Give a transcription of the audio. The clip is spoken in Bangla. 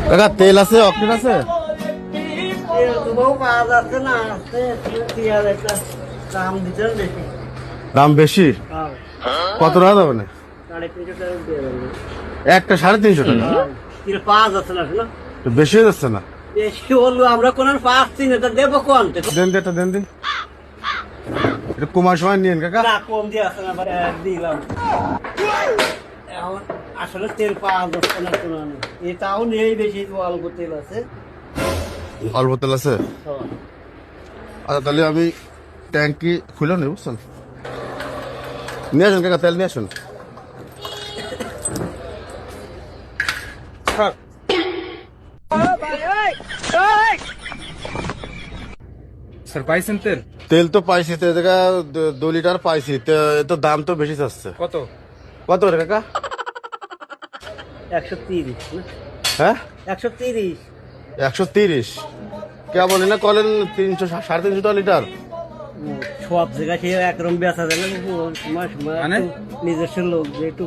কাকা তেল আছে, অক্টেন আছে? দাম বেশি? কত টাকা যাবে না? একটা 350 টাকা। বেশি হয়ে যাচ্ছে না? আমরা কোন পাচ্ছি না, দেবো কোন দেন দিন। এটা কমার সময় নিন কাকা। কম দিয়ে আসে না, দিলাম। আসলে তেল পাওয়া যাচ্ছে না কোনো, এটাও নেই বেশি, অল্প তেল আছে। অল্প তেল আছে? আচ্ছা তাহলে আমি ট্যাঙ্কি খুলে নেই, বুঝছেন? নিয়ে আসুন কাকা, তেল নিয়ে আসুন। স্যার পাইছেন তেল? তেল তো পাইছি, তো 2 লিটার পাইছি, তো দাম তো বেশি চাচ্ছে। কত রে কাকা? 130 না? হ্যাঁ 130। 130 কে বলি না, কলেন 300 350 টাকা লিটার। সব জায়গায় সে একরকম বেচা যায় না, সময় মানে? নিজস্ব লোক যে একটু